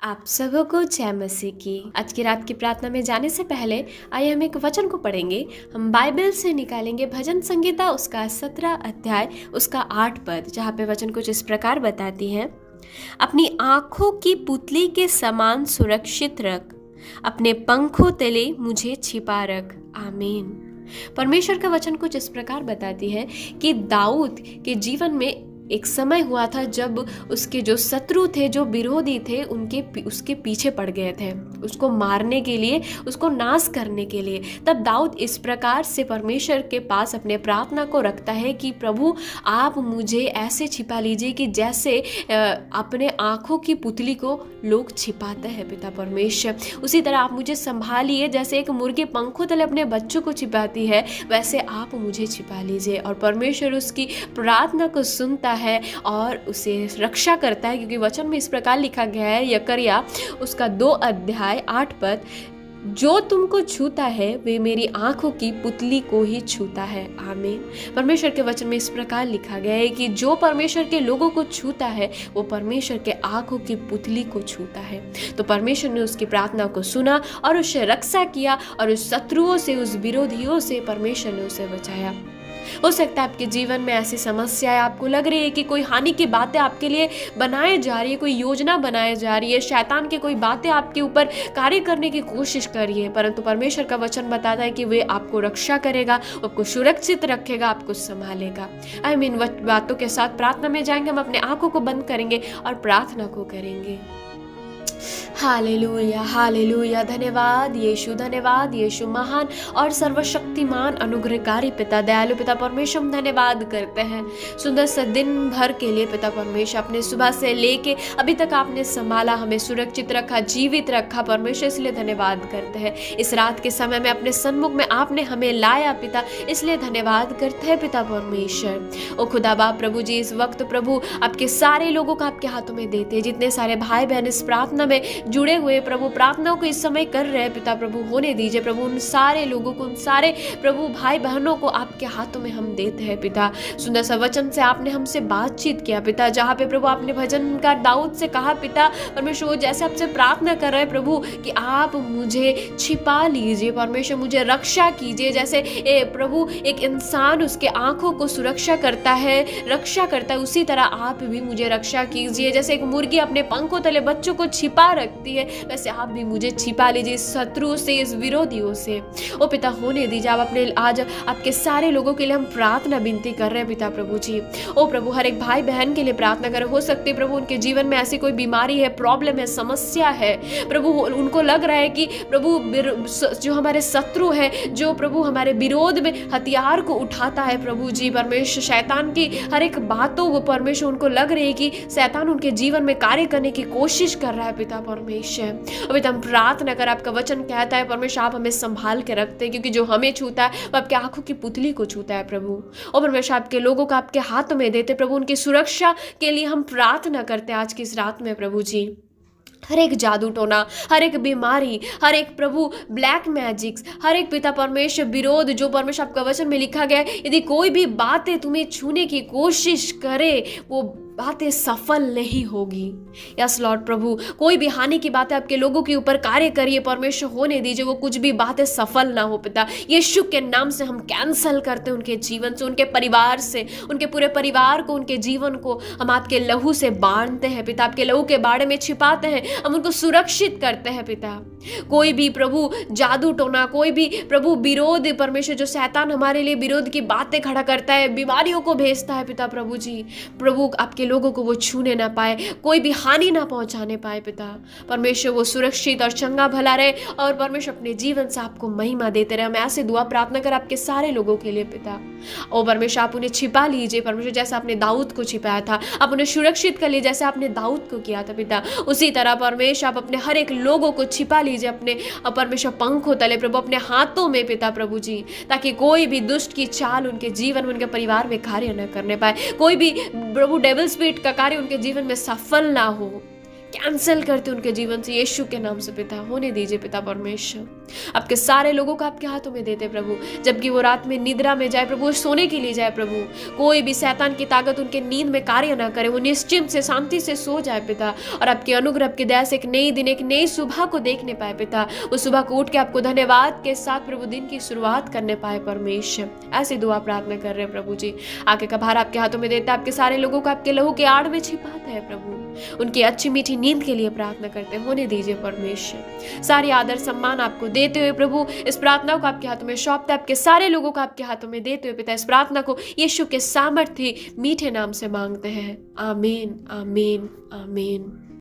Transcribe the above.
आप सबको जय मसीह की। आज की रात की प्रार्थना में जाने से पहले आइए हम एक वचन को पढ़ेंगे। हम बाइबल से निकालेंगे भजन संहिता उसका 17 अध्याय उसका 8 पद, जहाँ पे वचन कुछ इस प्रकार बताती है। अपनी आंखों की पुतली के समान सुरक्षित रख, अपने पंखों तले मुझे छिपा रख। आमीन। परमेश्वर का वचन कुछ इस प्रकार बताती है कि दाऊद के जीवन में एक समय हुआ था जब उसके जो शत्रु थे, जो विरोधी थे, उसके पीछे पड़ गए थे, उसको मारने के लिए, उसको नाश करने के लिए। तब दाऊद इस प्रकार से परमेश्वर के पास अपने प्रार्थना को रखता है कि प्रभु आप मुझे ऐसे छिपा लीजिए कि जैसे अपने आँखों की पुतली को लोग छिपाते हैं पिता परमेश्वर, उसी तरह आप मुझे संभालिए। जैसे एक मुर्गी पंखों तले अपने बच्चों को छिपाती है, वैसे आप मुझे छिपा लीजिए। और परमेश्वर उसकी प्रार्थना को सुनता है और उसे रक्षा करता है, क्योंकि वचन में इस प्रकार लिखा गया है, यकरिया उसका 2 अध्याय 8 पद, जो तुमको छूता है वे मेरी आंखों की पुतली को ही छूता है। आमीन। परमेश्वर के वचन में इस प्रकार लिखा गया है कि जो परमेश्वर के लोगों को छूता है वो परमेश्वर के आंखों की पुतली को छूता है। तो परमेश्वर ने उसकी प्रार्थना को सुना और उससे रक्षा किया, और उस शत्रुओं से, उस विरोधियों से परमेश्वर ने उसे बचाया। हो सकता है आपके जीवन में ऐसी समस्याएं आपको लग रही है कि कोई हानि की बातें आपके लिए बनाई जा रही है, कोई योजना बनाई जा रही है, शैतान की कोई बातें आपके ऊपर कार्य करने की कोशिश कर रही है, परंतु परमेश्वर का वचन बताता है कि वे आपको रक्षा करेगा, आपको सुरक्षित रखेगा, आपको संभालेगा। हम इन बातों के साथ प्रार्थना में जाएंगे। हम अपने आंखों को बंद करेंगे और प्रार्थना को करेंगे। Hallelujah, hallelujah. धन्यवाद यीशु, धन्यवाद यीशु। महान और सर्वशक्तिमान अनुग्रहकारी पिता, दयालु पिता परमेश्वर, हम धन्यवाद करते हैं सुंदर से दिन भर के लिए पिता परमेश्वर। अपने सुबह से लेके अभी तक आपने संभाला, हमें सुरक्षित रखा, जीवित रखा परमेश्वर, इसलिए धन्यवाद करते हैं। इस रात के समय में अपने सन्मुख में आपने हमें लाया पिता, इसलिए धन्यवाद करते हैं पिता परमेश्वर। ओ खुदा बाप प्रभु जी, इस वक्त प्रभु आपके सारे लोगों को आपके हाथों में देते हैं, जितने सारे भाई बहन इस प्रार्थना में जुड़े हुए प्रभु प्रार्थनाओं को इस समय कर रहे हैं पिता प्रभु, होने दीजिए प्रभु। उन सारे लोगों को, उन सारे प्रभु भाई बहनों को आपके हाथों में हम देते हैं पिता। सुंदर सा वचन से आपने हमसे बातचीत किया पिता, जहाँ पे प्रभु आपने भजनकार दाऊद से कहा पिता परमेश्वर, वो जैसे आपसे प्रार्थना कर रहे हैं प्रभु कि आप मुझे छिपा लीजिए परमेश्वर, मुझे रक्षा कीजिए। जैसे प्रभु एक इंसान उसके आंखों को सुरक्षा करता है, रक्षा करता है, उसी तरह आप भी मुझे रक्षा कीजिए। जैसे एक मुर्गी अपने पंखों तले बच्चों को छिपा रखती है, वैसे आप भी मुझे छिपा लीजिए इस शत्रु से, इस विरोधियों से। ओ पिता होने दीजिए। आप अपने आज आपके सारे लोगों के लिए हम प्रार्थना विनती कर रहे हैं पिता प्रभु जी। ओ प्रभु हर एक भाई बहन के लिए प्रार्थना करें। हो सकती है प्रभु उनके जीवन में ऐसी कोई बीमारी है, प्रॉब्लम है, समस्या है प्रभु, उनको लग रहा है कि प्रभु जो हमारे शत्रु है, जो प्रभु हमारे विरोध में हथियार को उठाता है प्रभु जी परमेश्वर, शैतान की हर एक बातों वो परमेश्वर, उनको लग रही है कि शैतान उनके जीवन में कार्य करने की कोशिश कर रहा है पिता परमेश्वर। अभी तो हम प्रार्थना कर, आपका वचन कहता है परमेश्वर आप हमें संभाल के रखते हैं, क्योंकि जो हमें छूता है वो आपके आंखों की पुतली को छूता है प्रभु। और परमेश्वर आपके लोगों को आपके हाथों में देते प्रभु, उनकी सुरक्षा के लिए हम प्रार्थना करते हैं आज की इस रात में प्रभु जी। हर एक जादू टोना, हर एक बीमारी, हर एक प्रभु ब्लैक मैजिक्स, हर एक पिता परमेश्वर विरोध, जो परमेश्वर आपका वचन में लिखा गया है, यदि कोई भी बातें तुम्हें छूने की कोशिश करे वो बातें सफल नहीं होगी। यस लॉर्ड प्रभु, कोई भी हानि की बातें आपके लोगों के ऊपर कार्य करिए परमेश्वर, होने दीजिए वो कुछ भी बातें सफल ना हो पिता। यीशु के नाम से हम कैंसल करते हैं उनके जीवन से, उनके परिवार से, उनके पूरे परिवार को, उनके जीवन को हम आपके लहू से बांधते हैं पिता, आपके लहू के बाड़े में छिपाते हैं, हम उनको सुरक्षित करते हैं पिता। कोई भी प्रभु जादू टोना, कोई भी प्रभु विरोध परमेश्वर, जो शैतान हमारे लिए विरोध की बातें खड़ा करता है, बीमारियों को भेजता है पिता प्रभु जी, प्रभु आपके लोगों को वो छूने ना पाए, कोई भी हानि ना पहुंचाने पाए पिता परमेश्वर, वो सुरक्षित और चंगा भला रहे और परमेश्वर अपने जीवन से आपको महिमा देते रहे। हम ऐसे दुआ प्रार्थना कर आपके सारे लोगों के लिए पिता। ओ परमेश्वर आप उन्हें छिपा लीजिए परमेश्वर, जैसे आपने दाऊद को छिपाया था, आप उन्हें सुरक्षित कर लीजिए जैसे आपने दाऊद को किया था पिता, उसी तरह परमेश्वर आप अपने हर एक लोगों को छिपा लीजिए अपने परमेश्वर पंखों तले प्रभु, अपने हाथों में पिता प्रभु जी, ताकि कोई भी दुष्ट की चाल उनके जीवन में, उनके परिवार में कार्य न करने पाए, कोई भी प्रभु डेविल स्पिरिट का कार्य उनके जीवन में सफल ना हो, कैंसिल करते उनके जीवन से यीशु के नाम से पिता, होने दीजिए पिता परमेश्वर। आपके सारे लोगों को आपके हाथों में देते प्रभु, जबकि वो रात में निद्रा में जाए प्रभु, सोने के लिए जाए प्रभु, कोई भी शैतान की ताकत उनके नींद में कार्य ना करे, वो निश्चिंत से शांति से सो जाए पिता, और आपके अनुग्रह आपकी दया से एक नई दिन, एक नई सुबह को देखने पाए पिता। उस सुबह को उठ के आपको धन्यवाद के साथ प्रभु दिन की शुरुआत करने पाए परमेश्वर। ऐसी दुआ प्रार्थना कर रहे हैं प्रभु जी। आगे का भार आपके हाथों में देता है, आपके सारे लोगों को आपके लहू के आड़ में छिपाता है प्रभु। उनकी अच्छी मीठी नींद के लिए प्रार्थना करते होने दीजिए परमेश्वर। सारी आदर सम्मान आपको देते हुए प्रभु इस प्रार्थना को आपके हाथों में सौंपते, आपके सारे लोगों को आपके हाथों में देते हुए पिता इस प्रार्थना को यीशु के सामर्थ्य मीठे नाम से मांगते हैं। आमीन, आमीन, आमीन।